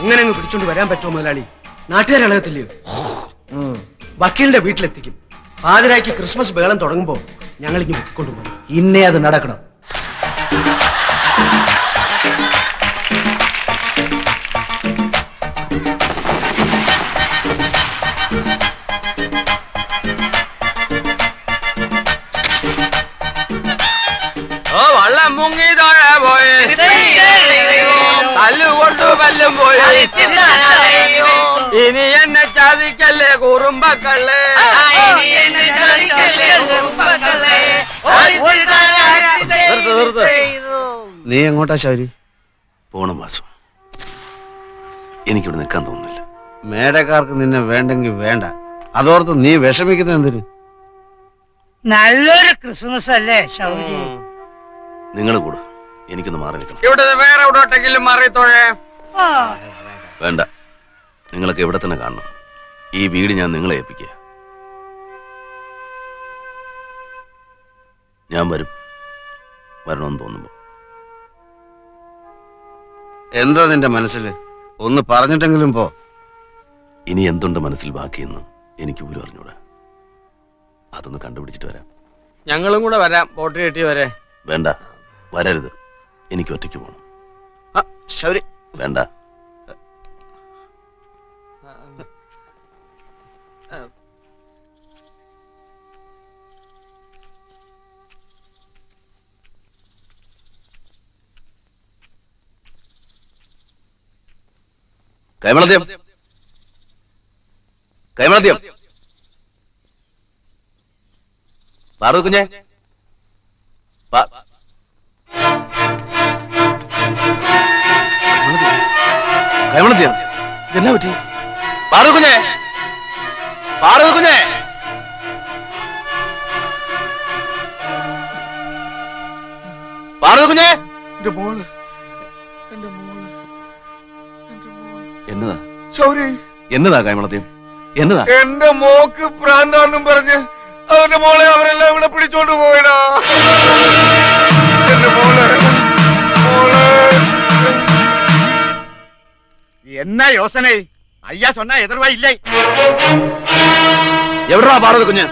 അങ്ങനെ അങ്ങ് പിടിച്ചോണ്ട് വരാൻ പറ്റുമോ മുതലാളി? നാട്ടുകാരളകത്തില്ലയോ? വക്കീലിന്റെ വീട്ടിലെത്തിക്കും. പാതിരായ്ക്ക് ക്രിസ്മസ് ബേളം തുടങ്ങുമ്പോ ഞങ്ങൾ ഇങ്ങനെ കൊണ്ടുപോകും. ഇന്നേ അത് നടക്കണം. വള്ളം മുങ്ങി താഴെ പോയി, തല്ലുകൊണ്ടു പല്ലും പോയി, ഇനി എന്നെ ചതിക്കല്ലേ കുറുമ്പക്കള്ളേ. നീ എങ്ങോട്ടാ ശൗരി? പോണം വാസു, എനിക്കിവിടെ നിൽക്കാൻ തോന്നുന്നില്ല. മേടക്കാർക്ക് നിന്നെ വേണ്ടെങ്കിൽ വേണ്ട, അതോർത്ത് നീ വിഷമിക്കുന്ന എന്തിന്? നല്ലൊരു ക്രിസ്മസ് അല്ലേ ശൗരി? നിങ്ങൾ കൂടെ എനിക്കൊന്ന് മാറി നിൽക്കണം. ഇവിടെ വേറെ എവിടോട്ടെങ്കിലും മാറിത്തോഴേ. വേണ്ട, നിങ്ങളൊക്കെ ഇവിടെ തന്നെ കാണണം. ഈ വീട് ഞാൻ നിങ്ങളെ ഏൽപ്പിക്കുക. ഞാൻ വരണമെന്ന് തോന്നുമ്പോ. എന്താ നിന്റെ മനസ്സിൽ? ഒന്ന് പറഞ്ഞിട്ടെങ്കിലും പോ. ഇനി എന്തുണ്ട് മനസ്സിൽ ബാക്കിയെന്ന് എനിക്ക് പോലും അറിഞ്ഞൂടാ. അതൊന്ന് കണ്ടുപിടിച്ചിട്ട് വരാം. ഞങ്ങളും കൂടെ വരാം, ബോട്ട് കെട്ടി വരെ. വേണ്ട, വരരുത്. എനിക്ക് ഒറ്റയ്ക്ക് പോകണം. ശൗരി വേണ്ട. കൈമളദ്യം, കൈമളദ്യം, പാറു കുഞ്ഞെ, കൈമളദ്യം, എന്നാ പറ്റി? പാറു കുഞ്ഞെ, പാറു കുഞ്ഞെ, പാറു കുഞ്ഞെ. എന്നതാ എന്നതാ കൈമളദ്യം, എന്നതാ? എന്റെ മോക്ക് പ്രാന്താണെന്നും പറഞ്ഞ് അവന്റെ മോളെ അവരെല്ലാം ഇവിടെ പിടിച്ചോണ്ട് പോയിടാ. എന്റെ മോളെ എന്നാ യോസനെ ஐயா சொன்னா எதிர்வா இல்லை. എവിടാ പാറു കുഞ്ഞ്?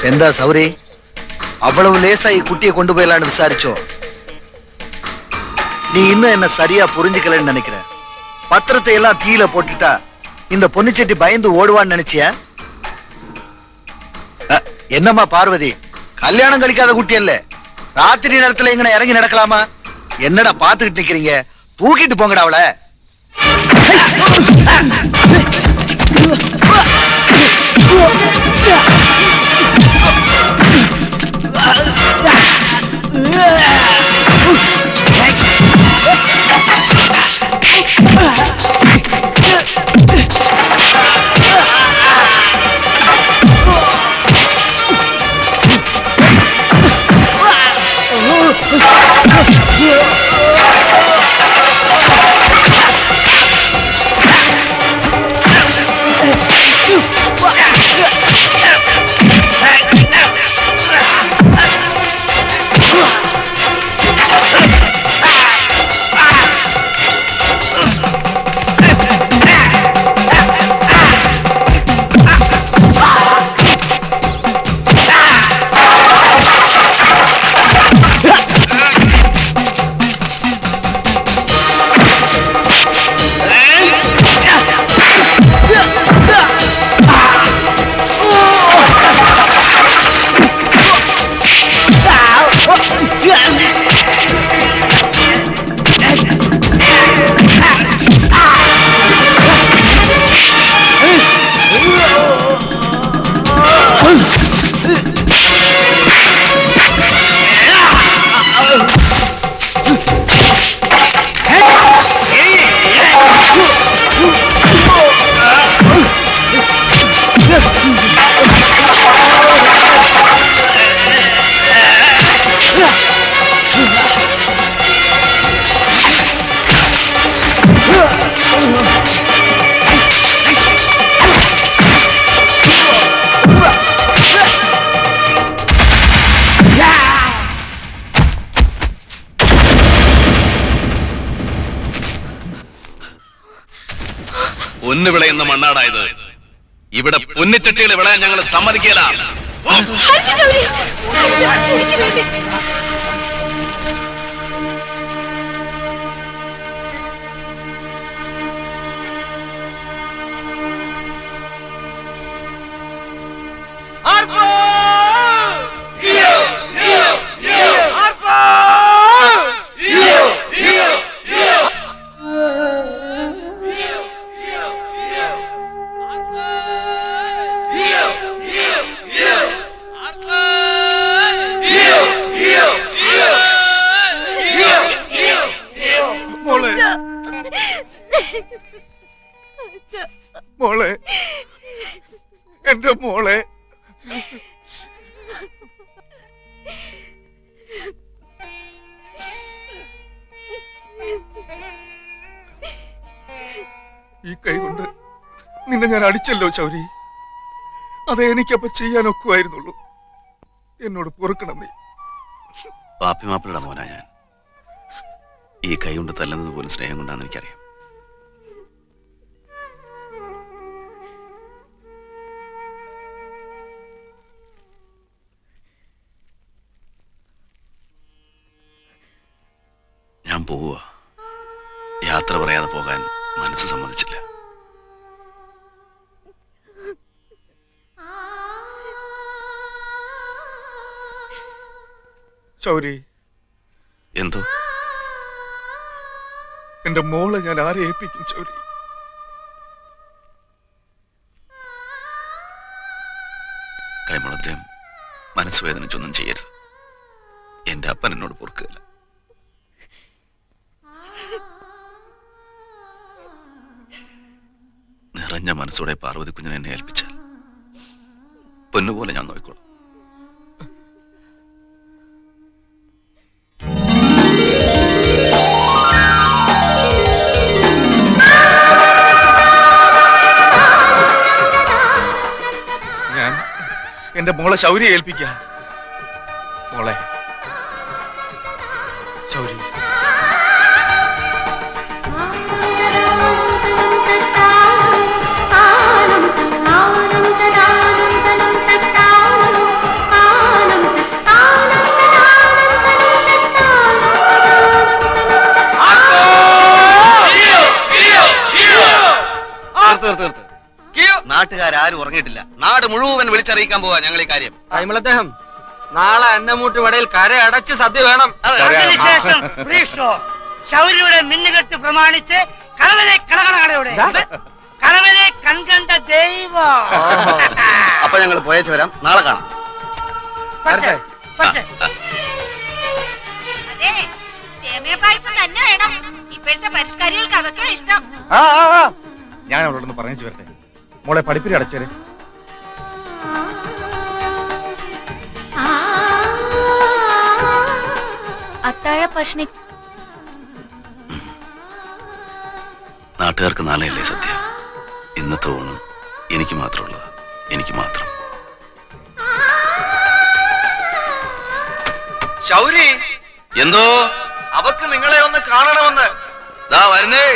എന്താ സൗരി, அவ்வளவு லேசா குட்டியை கொண்டு போயலான்னு விசாரிச்சோ? நீ இன்னும் என்ன சரியா புரிஞ்சுக்கலன்னு நினைக்கிறேன். பத்திரத்தை எல்லாம் தீயில போட்டுட்டா இந்த பொன்னிச்செட்டி பயந்து ஓடுவான்னு நினைச்சியா? என்னம்மா பார்வதி, கல்யாணம் கழிக்காத குட்டி அல்ல, ராத்திரி நேரத்துல எங்கன இறங்கி நடக்கலாமா? என்னடா பாத்துக்கிட்டு நிக்கிறீங்க? தூக்கிட்டு போங்கடா அவளை. പൊന്നു വിളയുന്ന മണ്ണാടായത്. ഇവിടെ പൊന്നിച്ചട്ടികൾ വിളയാൻ ഞങ്ങൾ സമ്മതിക്കില്ല. മോളെ മോളെ എന്റെ മോളെ ഈ കൈ കൊണ്ട് നിന്നെ ഞാൻ അടിച്ചല്ലോ ശൗരി. അതേ എനിക്കപ്പൊ ചെയ്യാൻ ഒക്കുമായിരുന്നുള്ളൂ. എന്നോട് പൊറുക്കണം നീ. പാപ്പിമാപ്പിളുടെ മോനാ ഞാൻ. ഈ കൈ കൊണ്ട് തല്ലുന്നത് പോലും സ്നേഹം കൊണ്ടാന്ന് എനിക്കറിയാം. ഞാൻ പോവുക. യാത്ര പറയാതെ പോകാൻ മനസ്സ് സമ്മതിച്ചില്ല. ശൗരി, എന്തോ എന്റെ മോളെ ഞാൻ ആരെ ഏൽപ്പിക്കും ശൗരി? കൈമുളദ്യം മനസ്സ് വേദനിച്ചൊന്നും ചെയ്യരുത്. എന്റെ അപ്പൻ എന്നോട് പൊറുക്കുകയില്ല. നിറഞ്ഞ മനസ്സോടെ പാർവതി കുഞ്ഞിനെ എന്നെ ഏൽപ്പിച്ചാൽ പൊന്നുപോലെ ഞാൻ നോക്കിക്കോളാം. ഞാൻ എന്റെ മോളെ ശൗരിയെ ഏൽപ്പിക്കാം. മോളെ ശൗരി, നാട്ടുകാരും ഉറങ്ങിയിട്ടില്ല. നാട് മുഴുവൻ വിളിച്ചറിയിക്കാൻ പോവാ ഞങ്ങൾ ഈ കാര്യം. കൈമളദ്ദേഹം നാളെ അന്നമൂട്ട് വടയിൽ കര അടച്ച് സദ്യ വേണം. അതിനുശേഷം ഫ്രീ ഷോ. ശൗര്യയുടെ മിന്നുകെട്ട് പ്രമാണിച്ച് കലവനെ കടകടയുടെ കലവനെ കൺകണ്ട ദൈവം. അപ്പൊ ഞങ്ങൾ പോയേച്ച് വരാം. നാളെ കാണാം. പക്ഷേ അതെ, സേമിയ പായസം തന്നെ വേണം. ഇപ്പോഴത്തെ പരിഷ്കാരികൾക്ക് അതൊക്കെ ഇഷ്ടം. ഞാൻ അവളോടൊന്ന് പറഞ്ഞു വരട്ടെ. മോളെ പഠിപ്പിൽ അടച്ചേരെ. അത്താഴ ഭക്ഷണി നാട്ടുകാർക്ക് നാളെയല്ലേ സദ്യ. ഇന്നത്തെ ഊണ് എനിക്ക് മാത്രമുള്ളത്. എനിക്ക് മാത്രം. ശൗരി, എന്തോ അവക്ക് നിങ്ങളെ ഒന്ന് കാണണമെന്ന്. ദാ വരുന്നേ.